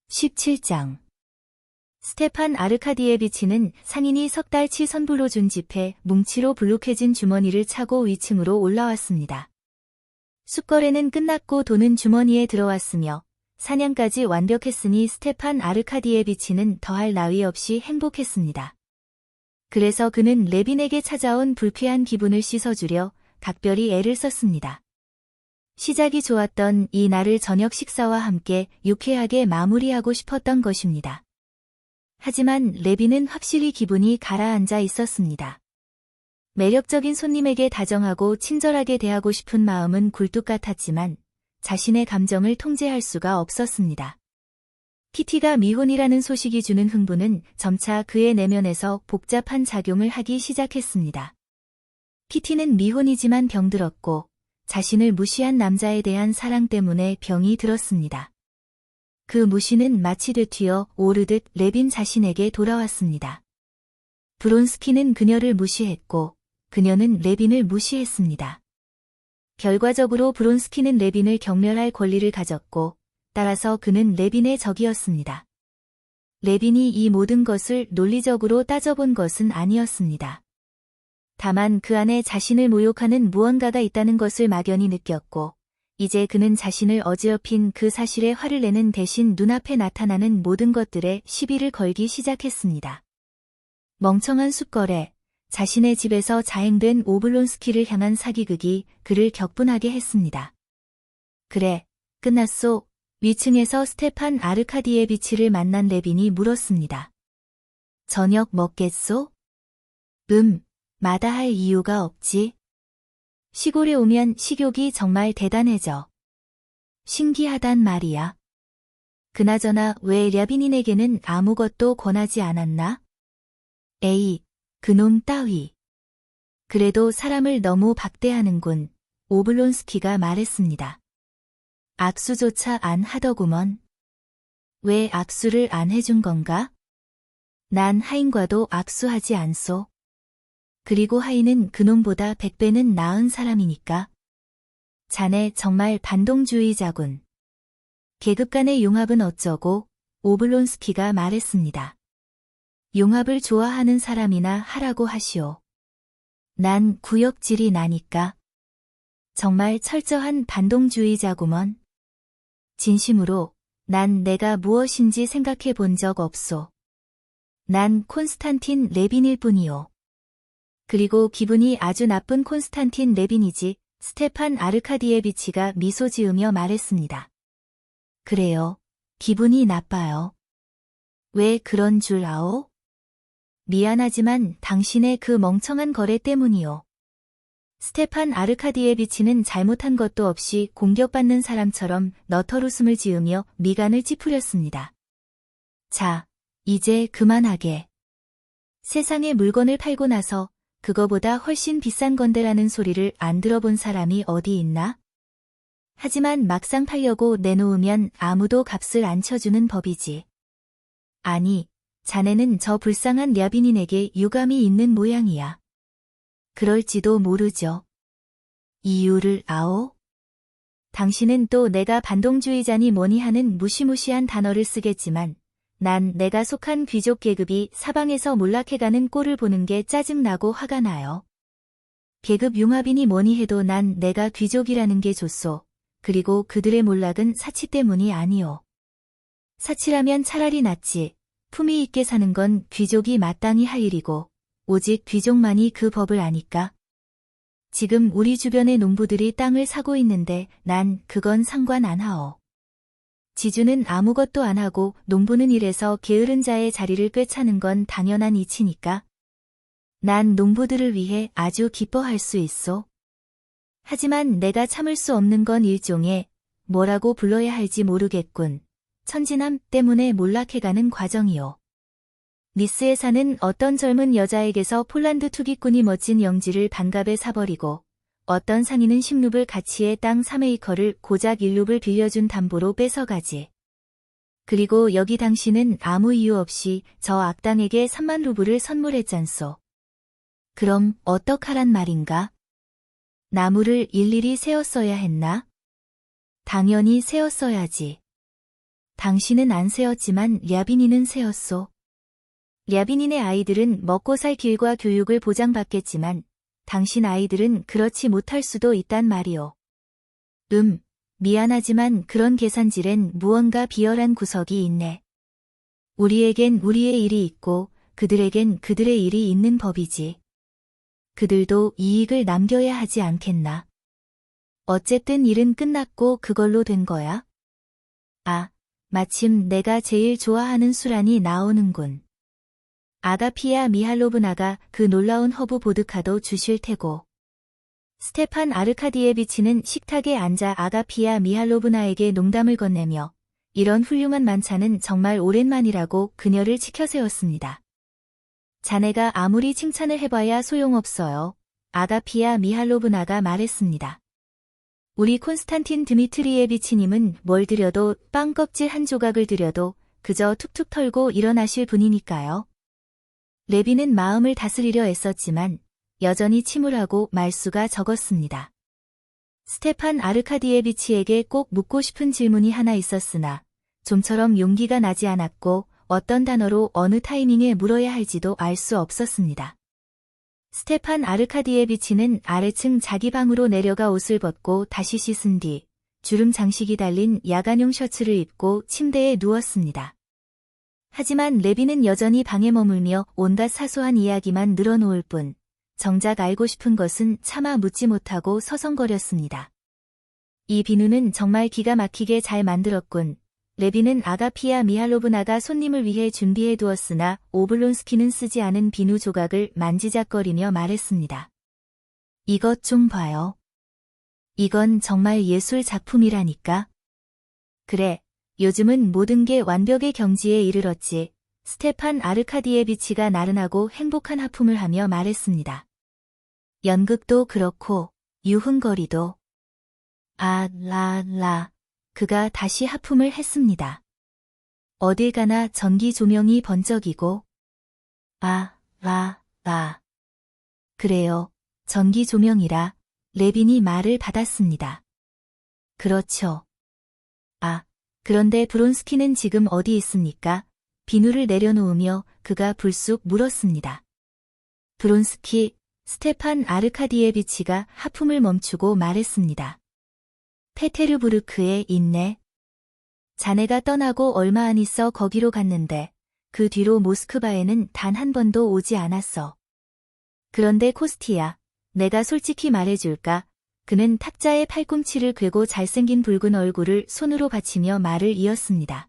17장 스테판 아르카디에비치는 상인이 석 달치 선불로 준 지폐 뭉치로 불룩해진 주머니를 차고 위층으로 올라왔습니다. 숫거래는 끝났고 돈은 주머니에 들어왔으며 사냥까지 완벽했으니 스테판 아르카디에비치는 더할 나위 없이 행복했습니다. 그래서 그는 레빈에게 찾아온 불쾌한 기분을 씻어주려 각별히 애를 썼습니다. 시작이 좋았던 이 날을 저녁 식사와 함께 유쾌하게 마무리하고 싶었던 것입니다. 하지만 레빈은 확실히 기분이 가라앉아 있었습니다. 매력적인 손님에게 다정하고 친절하게 대하고 싶은 마음은 굴뚝 같았지만 자신의 감정을 통제할 수가 없었습니다. 키티가 미혼이라는 소식이 주는 흥분은 점차 그의 내면에서 복잡한 작용을 하기 시작했습니다. 키티는 미혼이지만 병들었고 자신을 무시한 남자에 대한 사랑 때문에 병이 들었습니다. 그 무시는 마치 되튀어 오르듯 레빈 자신에게 돌아왔습니다. 브론스키는 그녀를 무시했고 그녀는 레빈을 무시했습니다. 결과적으로 브론스키는 레빈을 경멸할 권리를 가졌고 따라서 그는 레빈의 적이었습니다. 레빈이 이 모든 것을 논리적으로 따져본 것은 아니었습니다. 다만 그 안에 자신을 모욕하는 무언가가 있다는 것을 막연히 느꼈고 이제 그는 자신을 어지럽힌 그 사실에 화를 내는 대신 눈앞에 나타나는 모든 것들에 시비를 걸기 시작했습니다. 멍청한 숫거래, 자신의 집에서 자행된 오블론스키를 향한 사기극이 그를 격분하게 했습니다. 그래, 끝났소. 위층에서 스테판 아르카디에비치를 만난 레빈이 물었습니다. 저녁 먹겠소? 마다할 이유가 없지. 시골에 오면 식욕이 정말 대단해져. 신기하단 말이야. 그나저나 왜 랴비닌에게는 아무것도 권하지 않았나? 에이, 그놈 따위. 그래도 사람을 너무 박대하는군. 오블론스키가 말했습니다. 악수조차 안 하더구먼. 왜 악수를 안 해준 건가? 난 하인과도 악수하지 않소. 그리고 하인은 그놈보다 100배는 나은 사람이니까. 자네 정말 반동주의자군. 계급 간의 융합은 어쩌고? 오블론스키가 말했습니다. 융합을 좋아하는 사람이나 하라고 하시오. 난 구역질이 나니까. 정말 철저한 반동주의자구먼. 진심으로 난 내가 무엇인지 생각해 본 적 없소. 난 콘스탄틴 레빈일 뿐이오. 그리고 기분이 아주 나쁜 콘스탄틴 레빈이지. 스테판 아르카디에비치가 미소 지으며 말했습니다. 그래요. 기분이 나빠요. 왜 그런 줄 아오? 미안하지만 당신의 그 멍청한 거래 때문이요. 스테판 아르카디에비치는 잘못한 것도 없이 공격받는 사람처럼 너털웃음을 지으며 미간을 찌푸렸습니다. 자, 이제 그만하게. 세상에 물건을 팔고 나서 그거보다 훨씬 비싼 건데라는 소리를 안 들어본 사람이 어디 있나? 하지만 막상 팔려고 내놓으면 아무도 값을 안 쳐주는 법이지. 아니, 자네는 저 불쌍한 랴비닌에게 유감이 있는 모양이야. 그럴지도 모르죠. 이유를 아오? 당신은 또 내가 반동주의자니 뭐니 하는 무시무시한 단어를 쓰겠지만 난 내가 속한 귀족 계급이 사방에서 몰락해가는 꼴을 보는 게 짜증나고 화가 나요. 계급 융합이니 뭐니 해도 난 내가 귀족이라는 게 좋소. 그리고 그들의 몰락은 사치 때문이 아니오. 사치라면 차라리 낫지. 품위 있게 사는 건 귀족이 마땅히 할 일이고 오직 귀족만이 그 법을 아니까. 지금 우리 주변의 농부들이 땅을 사고 있는데 난 그건 상관 안 하오. 지주는 아무것도 안 하고 농부는 일해서 게으른 자의 자리를 꿰차는 건 당연한 이치니까. 난 농부들을 위해 아주 기뻐할 수 있소. 하지만 내가 참을 수 없는 건 일종의 뭐라고 불러야 할지 모르겠군. 천진함 때문에 몰락해가는 과정이요. 니스에 사는 어떤 젊은 여자에게서 폴란드 투기꾼이 멋진 영지를 반값에 사버리고 어떤 상인은 10루블 가치의 땅 3에이커를 고작 1루블 빌려준 담보로 뺏어가지. 그리고 여기 당신은 아무 이유 없이 저 악당에게 3만 루블을 선물했잖소. 그럼 어떡하란 말인가? 나무를 일일이 세웠어야 했나? 당연히 세웠어야지. 당신은 안 세었지만 랴비니는 세었소. 랴비니네 아이들은 먹고 살 길과 교육을 보장받겠지만 당신 아이들은 그렇지 못할 수도 있단 말이오. 미안하지만 그런 계산질엔 무언가 비열한 구석이 있네. 우리에겐 우리의 일이 있고 그들에겐 그들의 일이 있는 법이지. 그들도 이익을 남겨야 하지 않겠나. 어쨌든 일은 끝났고 그걸로 된 거야. 아, 마침 내가 제일 좋아하는 술안이 나오는군. 아가피아 미할로브나가 그 놀라운 허브 보드카도 주실 테고. 스테판 아르카디에비치는 식탁에 앉아 아가피아 미할로브나에게 농담을 건네며 이런 훌륭한 만찬은 정말 오랜만이라고 그녀를 치켜세웠습니다. 자네가 아무리 칭찬을 해봐야 소용없어요. 아가피아 미할로브나가 말했습니다. 우리 콘스탄틴 드미트리에비치님은 뭘 드려도 빵 껍질 한 조각을 드려도 그저 툭툭 털고 일어나실 분이니까요. 레비는 마음을 다스리려 애썼지만 여전히 침울하고 말수가 적었습니다. 스테판 아르카디에비치에게 꼭 묻고 싶은 질문이 하나 있었으나 좀처럼 용기가 나지 않았고 어떤 단어로 어느 타이밍에 물어야 할지도 알 수 없었습니다. 스테판 아르카디에비치는 아래층 자기 방으로 내려가 옷을 벗고 다시 씻은 뒤 주름 장식이 달린 야간용 셔츠를 입고 침대에 누웠습니다. 하지만 레비는 여전히 방에 머물며 온갖 사소한 이야기만 늘어놓을 뿐 정작 알고 싶은 것은 차마 묻지 못하고 서성거렸습니다. 이 비누는 정말 기가 막히게 잘 만들었군. 레비는 아가피아 미할로브나가 손님을 위해 준비해 두었으나 오블론스키는 쓰지 않은 비누 조각을 만지작거리며 말했습니다. 이것 좀 봐요. 이건 정말 예술 작품이라니까. 그래, 요즘은 모든 게 완벽의 경지에 이르렀지. 스테판 아르카디에비치가 나른하고 행복한 하품을 하며 말했습니다. 연극도 그렇고 유흥거리도. 그가 다시 하품을 했습니다. 어딜 가나 전기 조명이 번쩍이고. 그래요, 전기 조명이라. 레빈이 말을 받았습니다. 그렇죠. 그런데 브론스키는 지금 어디 있습니까? 비누를 내려놓으며 그가 불쑥 물었습니다. 브론스키, 스테판 아르카디에비치가 하품을 멈추고 말했습니다. 페테르부르크에 있네. 자네가 떠나고 얼마 안 있어 거기로 갔는데 그 뒤로 모스크바에는 단 한 번도 오지 않았어. 그런데 코스티야, 내가 솔직히 말해줄까? 그는 탁자에 팔꿈치를 꿰고 잘생긴 붉은 얼굴을 손으로 받치며 말을 이었습니다.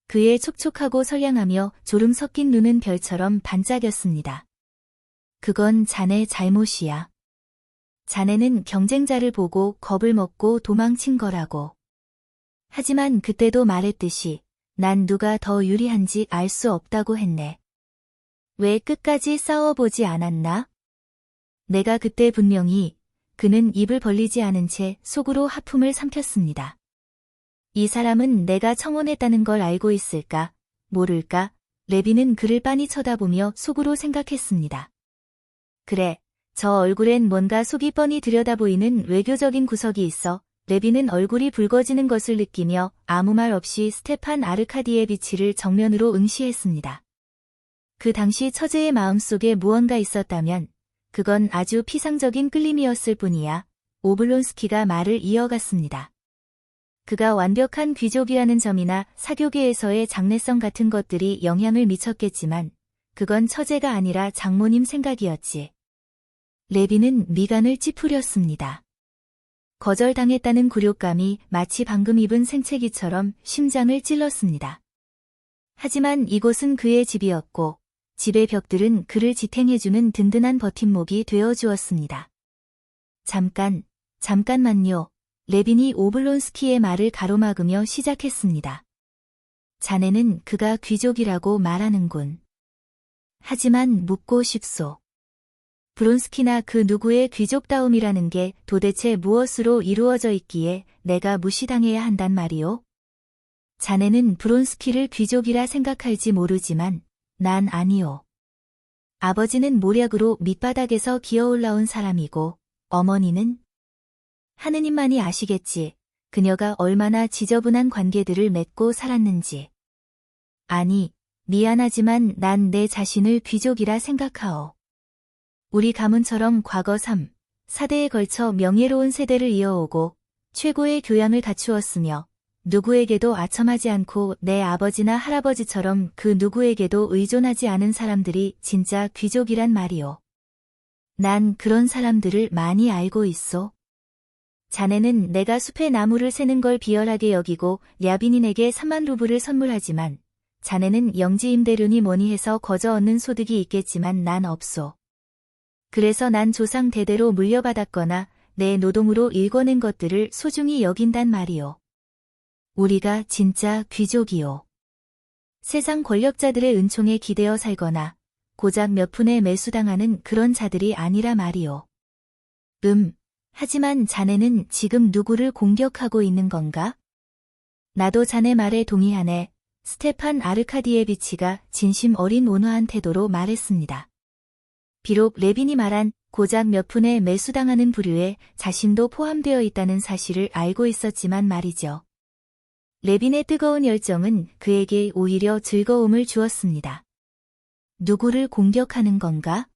그의 촉촉하고 선량하며 졸음 섞인 눈은 별처럼 반짝였습니다. 그건 자네 잘못이야. 자네는 경쟁자를 보고 겁을 먹고 도망친 거라고. 하지만 그때도 말했듯이 난 누가 더 유리한지 알 수 없다고 했네. 왜 끝까지 싸워보지 않았나? 내가 그때 분명히. 그는 입을 벌리지 않은 채 속으로 하품을 삼켰습니다. 이 사람은 내가 청혼했다는 걸 알고 있을까? 모를까? 레비는 그를 빤히 쳐다보며 속으로 생각했습니다. 그래, 저 얼굴엔 뭔가 속이 뻔히 들여다보이는 외교적인 구석이 있어. 레비는 얼굴이 붉어지는 것을 느끼며 아무 말 없이 스테판 아르카디에비치를 정면으로 응시했습니다. 그 당시 처제의 마음속에 무언가 있었다면 그건 아주 피상적인 끌림이었을 뿐이야. 오블론스키가 말을 이어갔습니다. 그가 완벽한 귀족이라는 점이나 사교계에서의 장래성 같은 것들이 영향을 미쳤겠지만 그건 처제가 아니라 장모님 생각이었지. 레비는 미간을 찌푸렸습니다. 거절당했다는 굴욕감이 마치 방금 입은 생채기처럼 심장을 찔렀습니다. 하지만 이곳은 그의 집이었고 집의 벽들은 그를 지탱해주는 든든한 버팀목이 되어주었습니다. 잠깐만요. 레빈이 오블론스키의 말을 가로막으며 시작했습니다. 자네는 그가 귀족이라고 말하는군. 하지만 묻고 싶소. 브론스키나 그 누구의 귀족다움이라는 게 도대체 무엇으로 이루어져 있기에 내가 무시당해야 한단 말이오? 자네는 브론스키를 귀족이라 생각할지 모르지만 난 아니오. 아버지는 모략으로 밑바닥에서 기어올라온 사람이고 어머니는? 하느님만이 아시겠지. 그녀가 얼마나 지저분한 관계들을 맺고 살았는지. 아니, 미안하지만 난 내 자신을 귀족이라 생각하오. 우리 가문처럼 과거 3, 4대에 걸쳐 명예로운 세대를 이어오고 최고의 교양을 갖추었으며 누구에게도 아첨하지 않고 내 아버지나 할아버지처럼 그 누구에게도 의존하지 않은 사람들이 진짜 귀족이란 말이오. 난 그런 사람들을 많이 알고 있소. 자네는 내가 숲의 나무를 세는 걸 비열하게 여기고 랴비닌에게 3만 루블을 선물하지만 자네는 영지임대료니 뭐니 해서 거저 얻는 소득이 있겠지만 난 없소. 그래서 난 조상 대대로 물려받았거나 내 노동으로 일궈낸 것들을 소중히 여긴단 말이오. 우리가 진짜 귀족이오. 세상 권력자들의 은총에 기대어 살거나 고작 몇 푼에 매수당하는 그런 자들이 아니라 말이오. 하지만 자네는 지금 누구를 공격하고 있는 건가? 나도 자네 말에 동의하네. 스테판 아르카디에비치가 진심 어린 온화한 태도로 말했습니다. 비록 레빈이 말한 고작 몇 푼에 매수당하는 부류에 자신도 포함되어 있다는 사실을 알고 있었지만 말이죠. 레빈의 뜨거운 열정은 그에게 오히려 즐거움을 주었습니다. 누구를 공격하는 건가?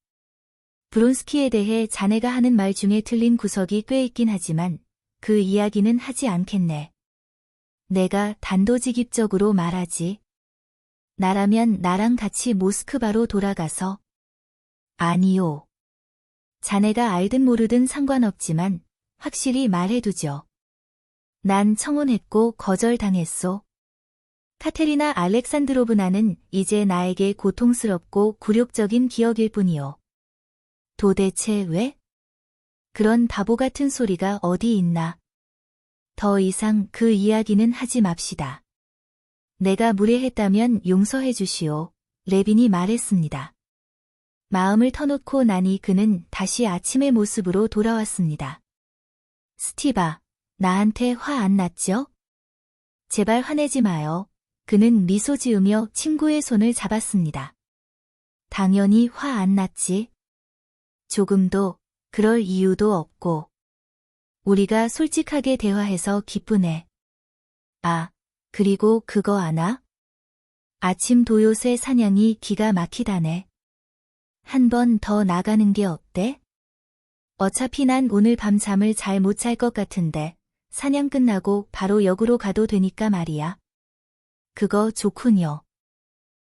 브론스키에 대해 자네가 하는 말 중에 틀린 구석이 꽤 있긴 하지만 그 이야기는 하지 않겠네. 내가 단도직입적으로 말하지. 나라면 나랑 같이 모스크바로 돌아가서. 아니요. 자네가 알든 모르든 상관없지만 확실히 말해두죠. 난 청혼했고 거절당했소. 카테리나 알렉산드로브나는 이제 나에게 고통스럽고 굴욕적인 기억일 뿐이요. 도대체 왜? 그런 바보 같은 소리가 어디 있나? 더 이상 그 이야기는 하지 맙시다. 내가 무례했다면 용서해 주시오. 레빈이 말했습니다. 마음을 터놓고 나니 그는 다시 아침의 모습으로 돌아왔습니다. 스티바, 나한테 화 안 났죠? 제발 화내지 마요. 그는 미소 지으며 친구의 손을 잡았습니다. 당연히 화 안 났지. 조금도 그럴 이유도 없고. 우리가 솔직하게 대화해서 기쁘네. 아, 그리고 그거 아나? 아침 도요새 사냥이 기가 막히다네. 한 번 더 나가는 게 어때? 어차피 난 오늘 밤 잠을 잘 못 잘 것 같은데 사냥 끝나고 바로 역으로 가도 되니까 말이야. 그거 좋군요.